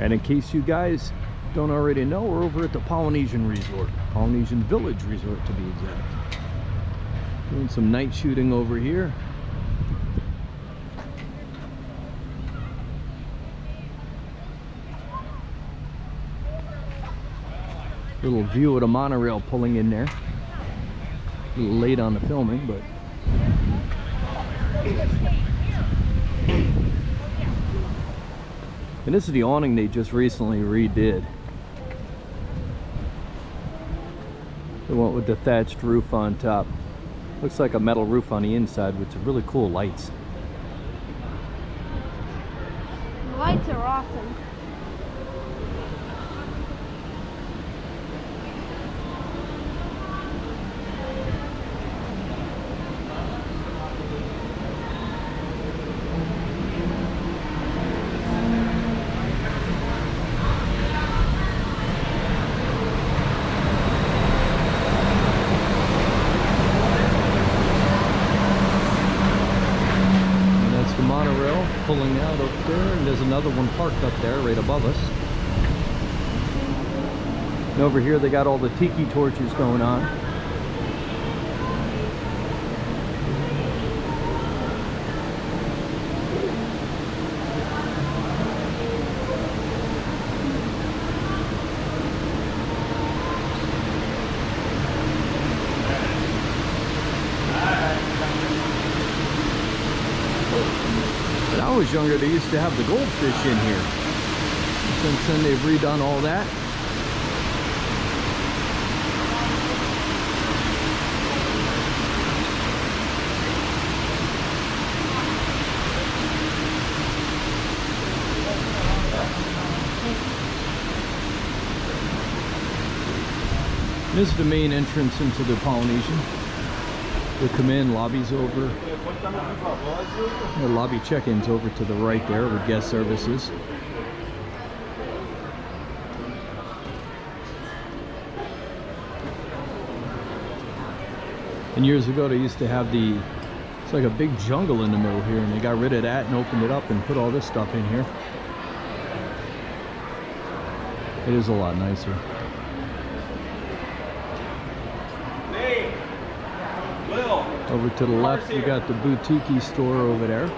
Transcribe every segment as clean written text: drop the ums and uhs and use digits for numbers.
And in case you guys don't already know, we're over at the Polynesian Resort, Polynesian Village Resort to be exact. Doing some night shooting over here. Little view of the monorail pulling in there. A little late on the filming, but and this is the awning they just recently redid. They went with the thatched roof on top. Looks like a metal roof on the inside with some really cool lights. The lights are awesome. Monorail pulling out up there, and there's another one parked up there right above us. And over here they got all the tiki torches going on. When I was younger, they used to have the goldfish in here. Since then, they've redone all that. This is the main entrance into the Polynesian. You'll come in, lobby's over. The lobby check-in's over to the right there with guest services. And years ago they used to have it's like a big jungle in the middle here, and they got rid of that and opened it up and put all this stuff in here. It is a lot nicer. Over to the left, we got the boutique store over there.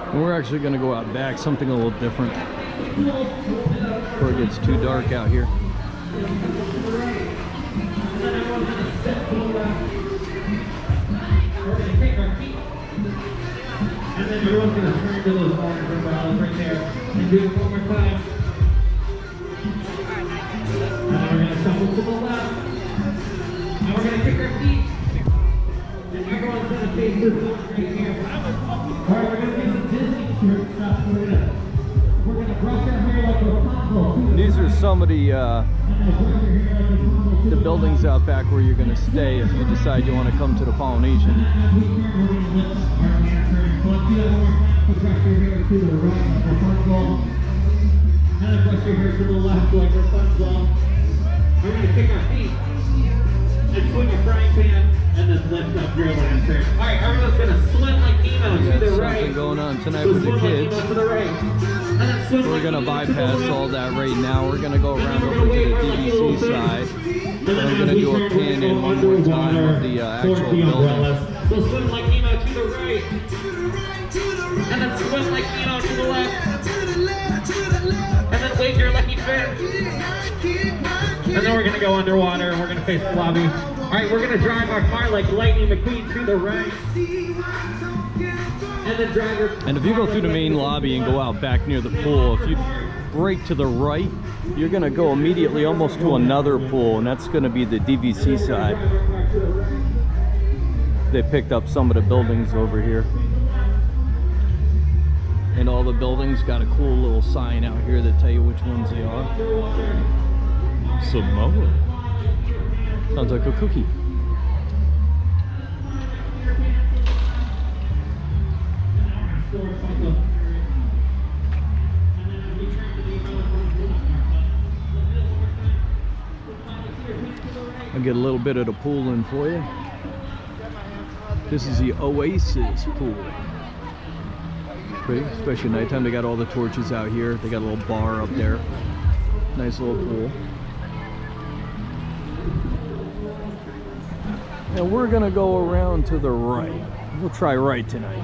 And we're actually going to go out back, something a little different, before it gets too dark out here. And then everyone's going to turn to those orange umbrellas right there and do it one more time. And then we're going to shuffle to the left. And we're going to kick our feet. And everyone's going to face this one right here. Alright, we're going to do some Disney shirt stuff. We're going to brush our hair like a Rapunzel. These are some of the buildings out back where you're going to stay if you decide you want to come to the Polynesian. Brush your hair to the right like Rapunzel. And then brush your hair to the left like Rapunzel. We're going to kick our feet and swing your frying pan and then lift up your lantern. Alright, everyone's going to swim like Nemo to the right. Something going on tonight with the kids. Like to the right. We're going to bypass all that right now. We're going to go around over to the DVC side. And I'm going to do a pan in one more time of the actual building. So swim like Nemo to the right. And then swim like Nemo to the left. And then wave your lucky fin. And then we're going to go underwater and we're going to face the lobby. Alright, Alright, we're gonna drive our car like Lightning McQueen to the right. And then drive your And if you go through the main lobby and go out back near the pool, if you break to the right, you're gonna go immediately almost to another pool, and that's gonna be the DVC side. They picked up some of the buildings over here. And all the buildings got a cool little sign out here that tell you which ones they are. Samoa. Sounds like a cookie. I'll get a little bit of the pool in for you. This is the Oasis Pool. Pretty, especially at nighttime. They got all the torches out here. They got a little bar up there. Nice little pool. And we're gonna go around to the right. We'll try right tonight.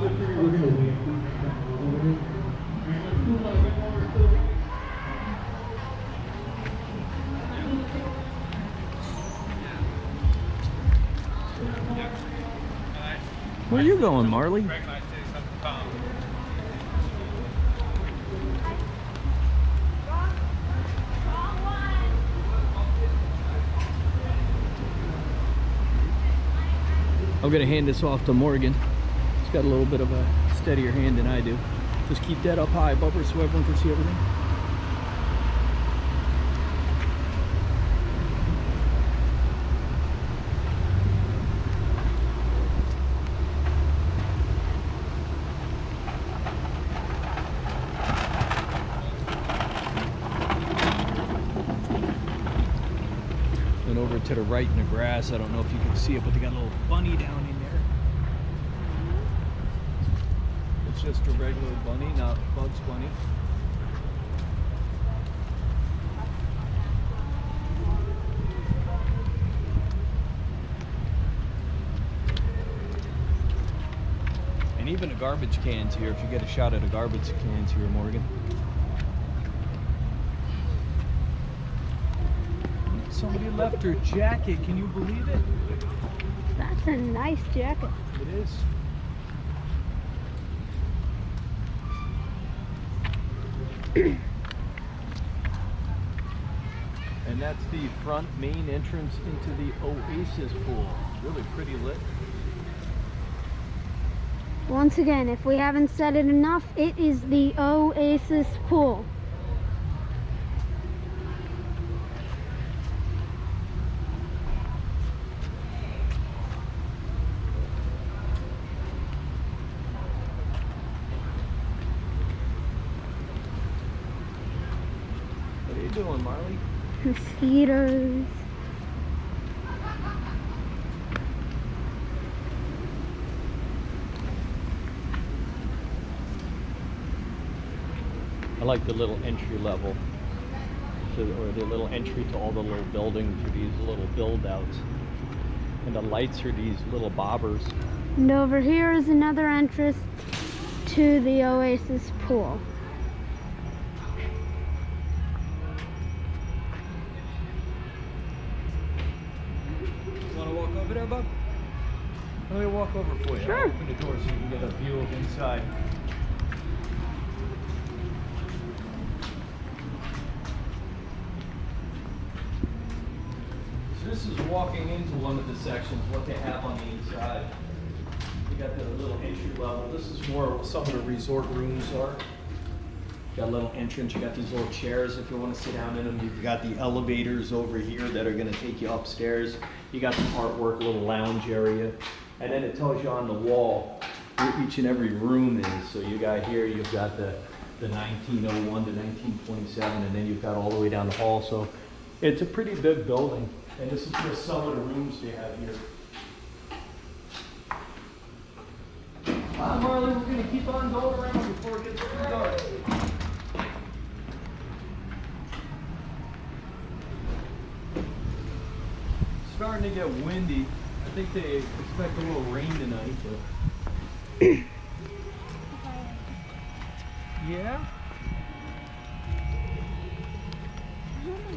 Where are you going, Marley? I'm gonna hand this off to Morgan. He's got a little bit of a steadier hand than I do. Just keep that up high, Bubba, so everyone can see everything. And over to the right in the grass, I don't know if you can see it, but they got a little bunny down in there. It's just a regular bunny, not Bugs Bunny. And even the garbage cans here, if you get a shot at the garbage cans here, Morgan. Somebody left her jacket, can you believe it? That's a nice jacket. It is. And that's the front main entrance into the Oasis Pool. Really pretty lit. Once again, if we haven't said it enough, it is the Oasis Pool. What are you doing, Marley? Mosquitoes. I like the little entry level, or the little entry to all the little buildings, or these little build outs. And the lights are these little bobbers. And over here is another entrance to the Oasis Pool. You want to walk over there, bub? Let me walk over for you. Sure. I'll open the door so you can get a view of inside. So this is walking into one of the sections, what they have on the inside. You got the little entry level. This is more what some of the resort rooms are. Got a little entrance, you got these little chairs if you want to sit down in them. You've got the elevators over here that are going to take you upstairs. You got the artwork, a little lounge area. And then it tells you on the wall where each and every room is. So you got here, you've got the 1901 to 1927, and then you've got all the way down the hall. So it's a pretty big building. And this is just some of the rooms they have here. Marley, we're going to keep on going around before it gets too dark. Starting to get windy. I think they expect a little rain tonight. But yeah?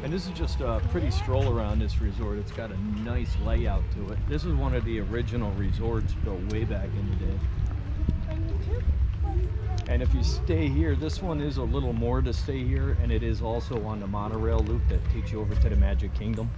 And this is just a pretty stroll around this resort. It's got a nice layout to it. This is one of the original resorts built way back in the day. And if you stay here, this one is a little more to stay here, and it is also on the monorail loop that takes you over to the Magic Kingdom.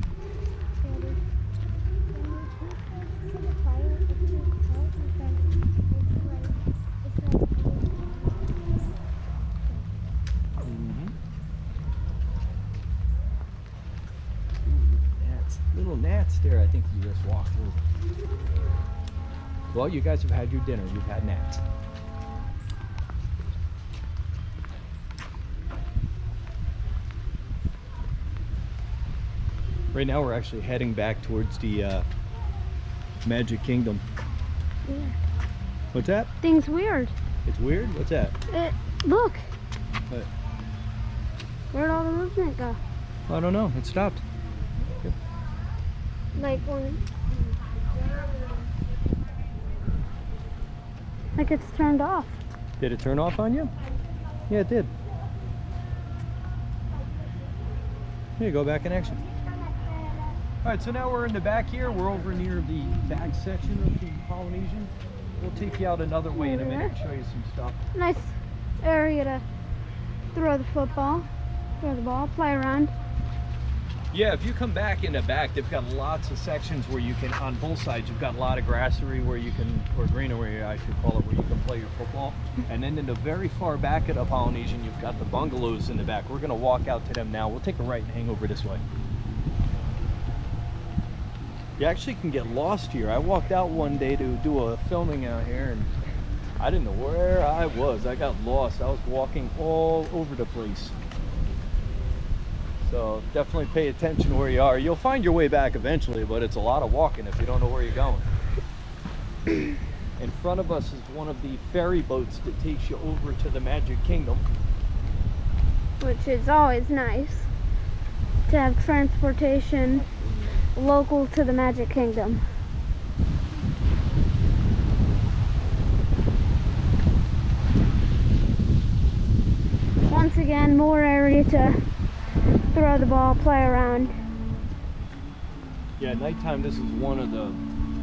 Little gnats there, I think you just walked through. Well, you guys have had your dinner. You've had gnats. Right now we're actually heading back towards the Magic Kingdom. Yeah. What's that? Thing's weird. It's weird? What's that? Look. What? Where'd all the movement go? I don't know. It stopped. Like it's turned off. Did it turn off on you? Yeah, it did. Here, go back in action. All right, so now we're in the back here. We're over near the back section of the Polynesian. We'll take you out another way in a minute and show you some stuff. Nice area to throw the football, throw the ball, play around. Yeah, if you come back in the back, they've got lots of sections where you can, on both sides, you've got a lot of grassery where you can, or greenery I should call it, where you can play your football. And then in the very far back of the Polynesian, you've got the bungalows in the back. We're gonna walk out to them now. We'll take a right and hang over this way. You actually can get lost here. I walked out one day to do a filming out here and I didn't know where I was. I got lost. I was walking all over the place. So definitely pay attention where you are. You'll find your way back eventually, but it's a lot of walking if you don't know where you're going. In front of us is one of the ferry boats that takes you over to the Magic Kingdom. Which is always nice to have transportation local to the Magic Kingdom. Once again, more area to throw the ball, play around. Yeah, at nighttime this is one of the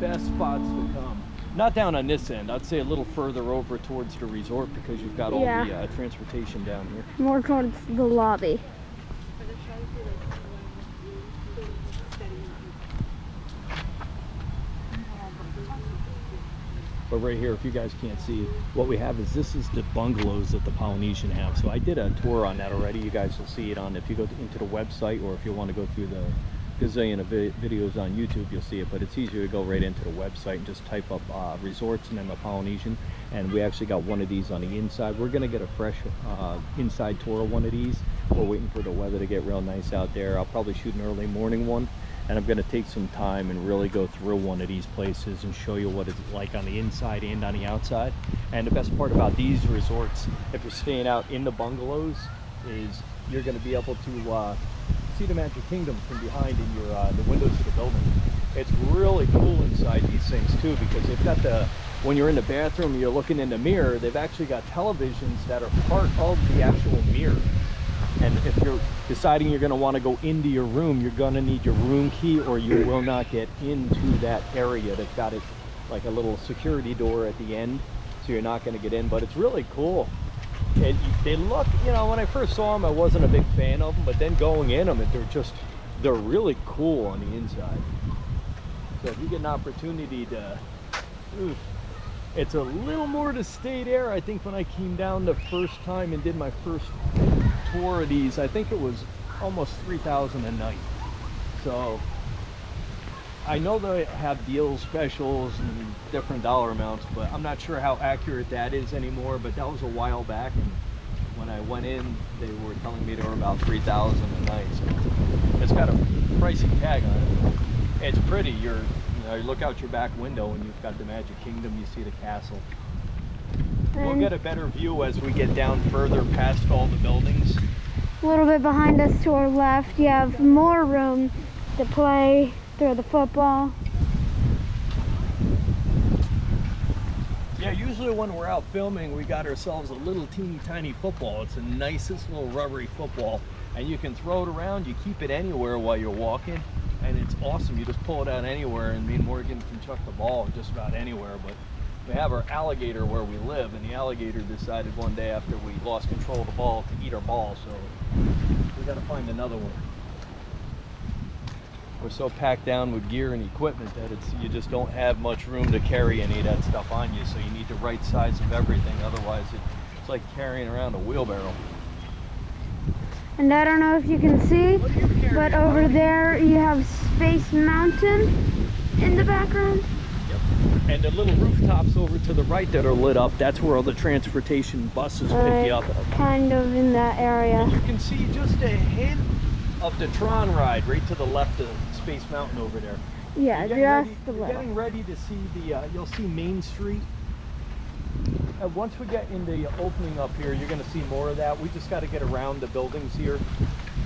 best spots to come. Not down on this end, I'd say a little further over towards the resort because you've got all the transportation down here. More towards the lobby. But right here, if you guys can't see, what we have is this is the bungalows that the Polynesian have. So I did a tour on that already. You guys will see it on, if you go into the website, or if you want to go through the gazillion of videos on YouTube, you'll see it. But it's easier to go right into the website and just type up resorts and then the Polynesian. And we actually got one of these on the inside. We're gonna get a fresh inside tour of one of these. We're waiting for the weather to get real nice out there. I'll probably shoot an early morning one. And I'm going to take some time and really go through one of these places and show you what it's like on the inside and on the outside. And the best part about these resorts, if you're staying out in the bungalows, is you're going to be able to see the Magic Kingdom from behind in your the windows of the building. It's really cool inside these things too, because they've got when you're in the bathroom and you're looking in the mirror, they've actually got televisions that are part of the actual mirror. And if you're deciding you're going to want to go into your room, you're going to need your room key or you will not get into that area. They've got it like a little security door at the end, so you're not going to get in. But it's really cool. They look, you know, when I first saw them, I wasn't a big fan of them, but then going in them, they're really cool on the inside. So if you get an opportunity to, it's a little more to stay there. I think when I came down the first time and did my first tour of these, I think it was almost $3,000 a night. So I know they have deals, specials, and different dollar amounts, but I'm not sure how accurate that is anymore. But that was a while back, and when I went in, they were telling me they were about $3,000 a night. So it's got a pricey tag on it. It's pretty. You look out your back window and you've got the Magic Kingdom. You see the castle. We'll get a better view as we get down further past all the buildings. A little bit behind us to our left, you have more room to play, throw the football. Yeah, usually when we're out filming, we got ourselves a little teeny tiny football. It's the nicest little rubbery football, and you can throw it around. You keep it anywhere while you're walking, and it's awesome. You just pull it out anywhere, and me and Morgan can chuck the ball just about anywhere. But we have our alligator where we live, and the alligator decided one day after we lost control of the ball to eat our ball, so we got to find another one. We're so packed down with gear and equipment that you just don't have much room to carry any of that stuff on you, so you need the right size of everything, otherwise it's like carrying around a wheelbarrow. And I don't know if you can see, but over there you have Space Mountain in the background. Yep. And the little rooftops over to the right that are lit up, that's where all the transportation buses pick you up. Kind of in that area. And you can see just a hint of the Tron ride right to the left of Space Mountain over there. Yeah, you're getting ready to see the, you'll see Main Street. Once we get in the opening up here, you're going to see more of that. We just got to get around the buildings here.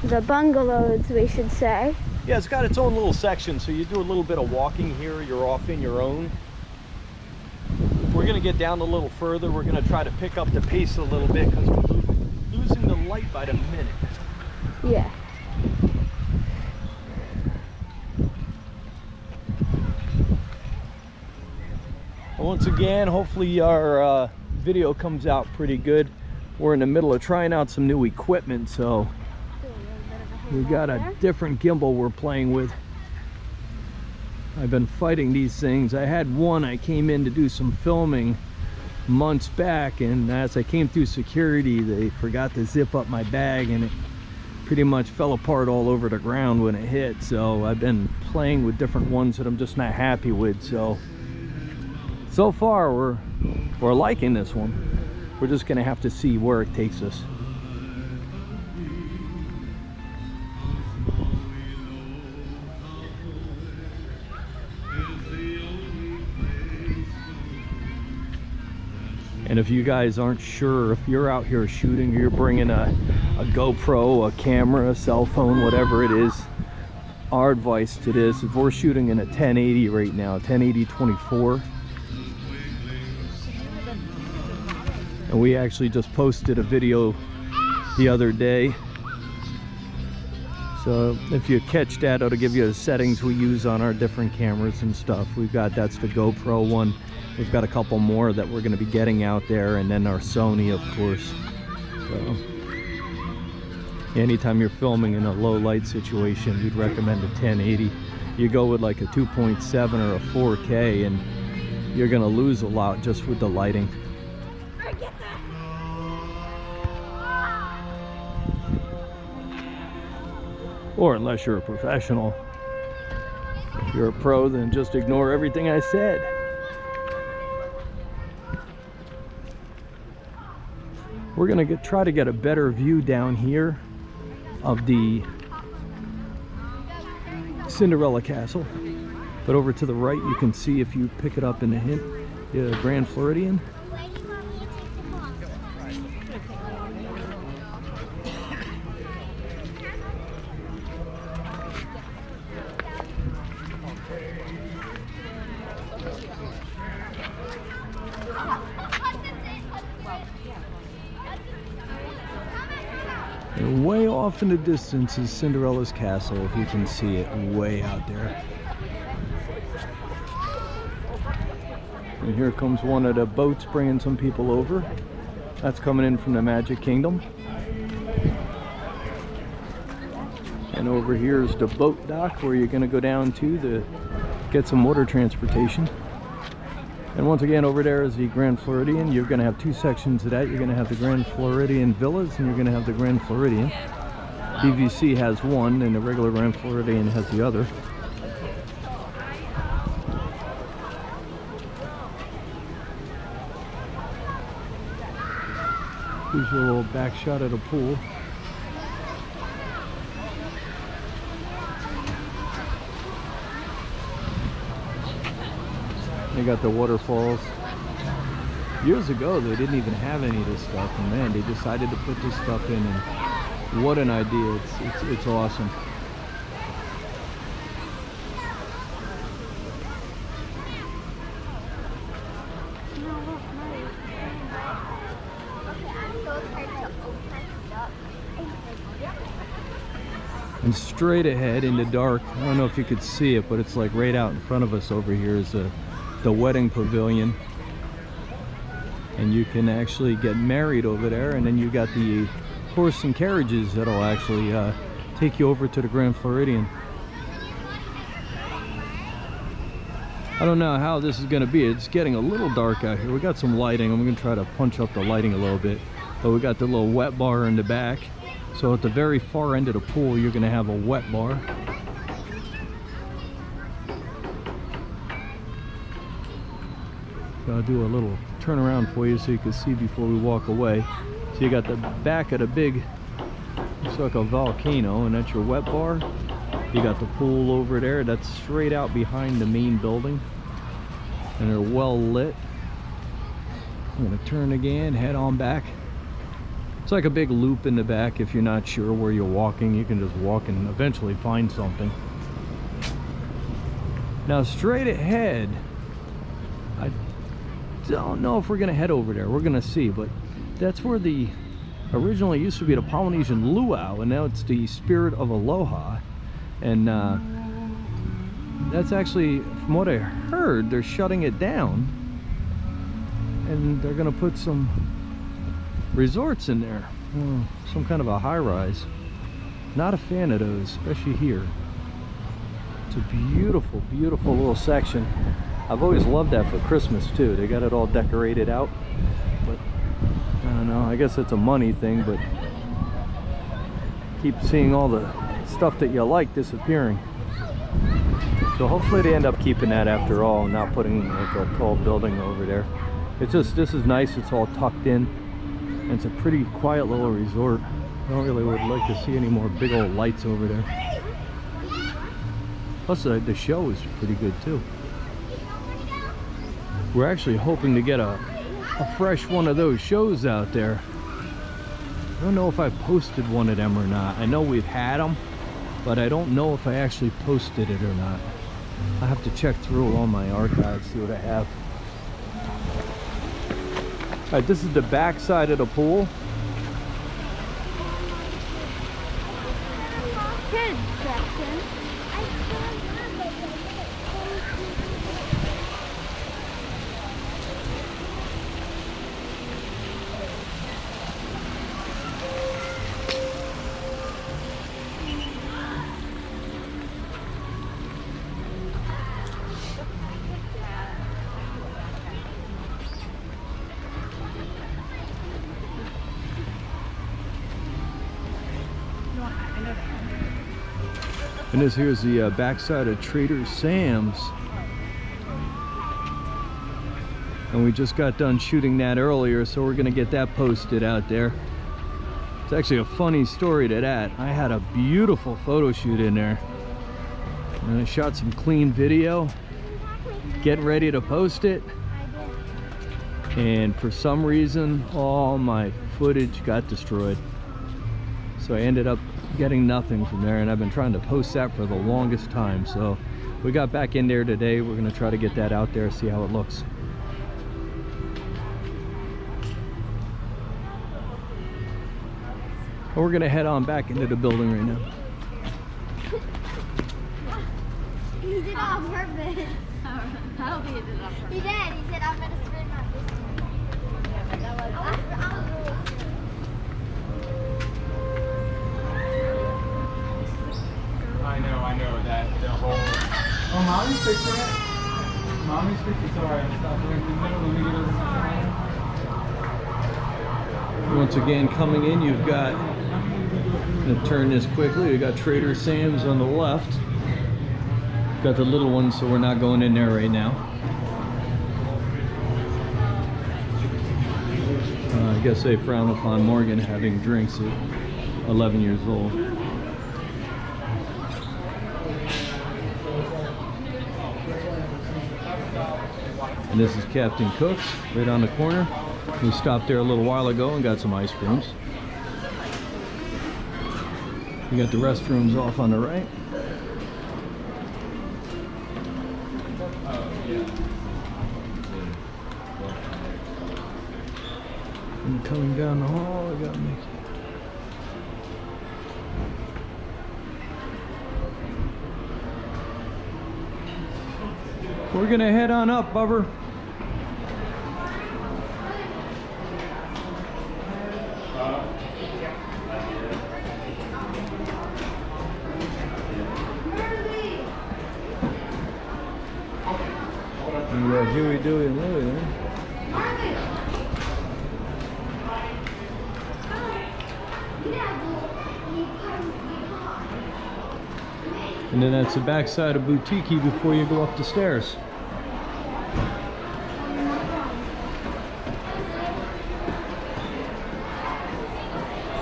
The bungalows, we should say. Yeah, it's got its own little section, so you do a little bit of walking here, you're off in your own. We're going to get down a little further. We're going to try to pick up the pace a little bit because we're losing the light by the minute. Yeah. Once again, hopefully our video comes out pretty good. We're in the middle of trying out some new equipment, so we got a different gimbal we're playing with. I've been fighting these things. I had one I came in to do some filming months back, and as I came through security, they forgot to zip up my bag, and it pretty much fell apart all over the ground when it hit. So I've been playing with different ones that I'm just not happy with. So far we're liking this one. We're just gonna have to see where it takes us. And if you guys aren't sure, if you're out here shooting, you're bringing a GoPro, a camera, a cell phone, whatever it is, our advice to this, if we're shooting in a 1080 right now, 1080 24, and we actually just posted a video the other day, so if you catch that, it'll give you the settings we use on our different cameras and stuff. We've got, that's the GoPro one. We've got a couple more that we're going to be getting out there, and then our Sony, of course. So anytime you're filming in a low light situation, we'd recommend a 1080. You go with like a 2.7 or a 4K, and you're going to lose a lot just with the lighting. Or unless you're a professional. If you're a pro, then just ignore everything I said. We're gonna try to get a better view down here of the Cinderella Castle. But over to the right, you can see, if you pick it up in the hint, the Grand Floridian. And way off in the distance is Cinderella's castle, if you can see it way out there. And here comes one of the boats bringing some people over. That's coming in from the Magic Kingdom. And over here is the boat dock where you're going to go down to get some water transportation. And once again, over there is the Grand Floridian. You're going to have two sections of that. You're going to have the Grand Floridian Villas, and you're going to have the Grand Floridian. DVC has one, and the regular Grand Floridian has the other. Here's your little back shot of the pool. They got the waterfalls. Years ago, they didn't even have any of this stuff, and man, they decided to put this stuff in, and what an idea. It's awesome. And straight ahead in the dark, I don't know if you could see it, but it's like right out in front of us over here is the wedding pavilion. And you can actually get married over there, and then you got the horse and carriages that'll actually take you over to the Grand Floridian. I don't know how this is going to be. It's getting a little dark out here. We got some lighting. I'm going to try to punch up the lighting a little bit. But we got the little wet bar in the back. So at the very far end of the pool, you're going to have a wet bar. So I'll do a little turn around for you so you can see before we walk away. So you got the back of the big, looks like a volcano, and that's your wet bar. You got the pool over there. That's straight out behind the main building. And they're well lit. I'm going to turn again, head on back. It's like a big loop in the back. If you're not sure where you're walking, you can just walk and eventually find something. Now straight ahead, I don't know if we're gonna head over there. We're gonna see, but that's where the originally used to be the Polynesian luau, and now it's the Spirit of Aloha. And that's actually, from what I heard, they're shutting it down, and they're gonna put some resorts in there, some kind of a high-rise. Not a fan of those, especially here. It's a beautiful, beautiful little section. I've always loved that for Christmas too. They got it all decorated out, but I don't know, I guess it's a money thing, but keep seeing all the stuff that you like disappearing. So hopefully they end up keeping that after all, and not putting like a tall building over there. It's just, this is nice, it's all tucked in. And it's a pretty quiet little resort. I don't really would like to see any more big old lights over there. Plus the show is pretty good too. We're actually hoping to get a fresh one of those shows out there. I don't know if I posted one of them or not. I know we've had them, but I don't know if I actually posted it or not. I have to check through all my archives, see what I have. Alright, this is the back side of the pool. Kids section. And this here's the backside of Trader Sam's. And we just got done shooting that earlier, so we're gonna get that posted out there. It's actually a funny story to that. I had a beautiful photo shoot in there, and I shot some clean video, getting ready to post it, and for some reason all my footage got destroyed. So I ended up getting nothing from there, and I've been trying to post that for the longest time. So we got back in there today. We're gonna try to get that out there, see how it looks. And we're gonna head on back into the building right now. He did it on purpose. I don't think he did it on purpose. He did. He said, I'm gonna spin my I know that the whole. Oh, mommy's fixing it. Mommy's fixing it. Sorry, I'm stop doing the middle. Let me get over. Once again, coming in, you've got, I'm gonna turn this quickly. We got Trader Sam's on the left. Got the little one, so we're not going in there right now. I guess they frown upon Morgan having drinks at 11 years old. And this is Captain Cook's, right on the corner. We stopped there a little while ago and got some ice creams. We got the restrooms off on the right. And coming down the hall, we got Mickey. We're gonna head on up, Bubber. You got Huey, Dewey, and Louie there. And then that's the backside of Boutique before you go up the stairs.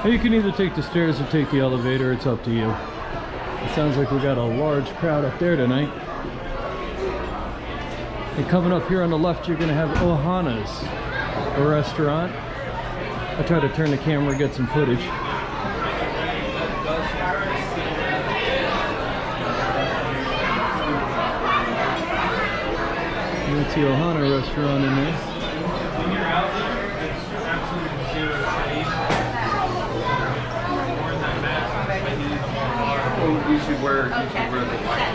You can either take the stairs or take the elevator, it's up to you. It sounds like we got a large crowd up there tonight. And coming up here on the left, you're gonna have Ohana's, a restaurant. I try to turn the camera, get some footage. That's the Ohana restaurant in there. When you're out there, it's absolutely zero shade. More than that, I need more. You should wear the white.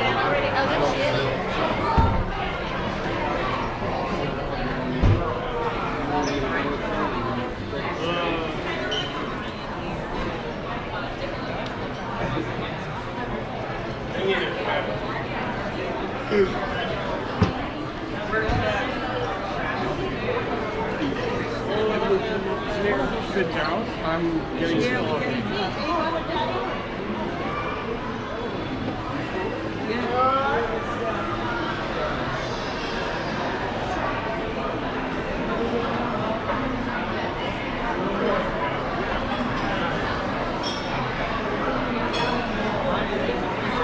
Sit down. I'm getting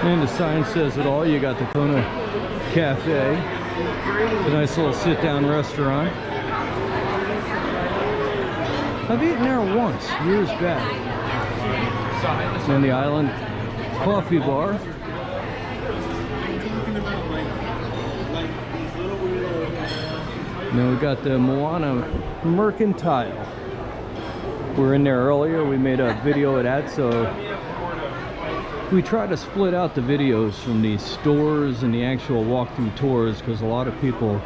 And the sign says it all. You got the Kona Cafe, a nice little sit-down restaurant. I've eaten there once, years back. And the Island Coffee Bar. And then we got the Moana Mercantile. We were in there earlier. We made a video of that, so we try to split out the videos from the stores and the actual walkthrough tours, because a lot of people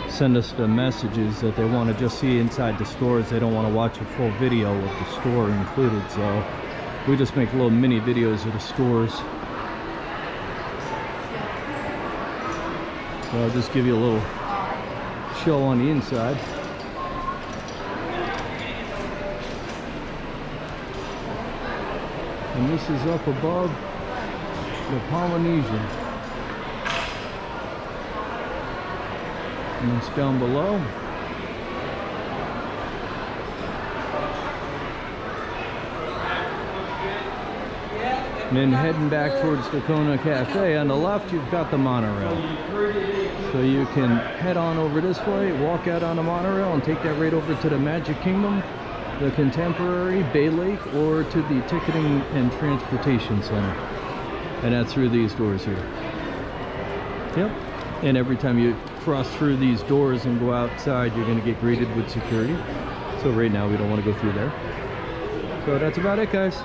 send us the messages that they want to just see inside the stores. They don't want to watch a full video with the store included, so we just make little mini videos of the stores. So I'll just give you a little show on the inside. And this is up above the Polynesian. And it's down below. And then heading back towards the Kona Cafe, on the left you've got the monorail. So you can head on over this way, walk out on the monorail and take that right over to the Magic Kingdom, the Contemporary, Bay Lake, or to the Ticketing and Transportation Center. And that's through these doors here. Yep. And every time you cross through these doors and go outside, you're going to get greeted with security. So right now we don't want to go through there. So that's about it, guys.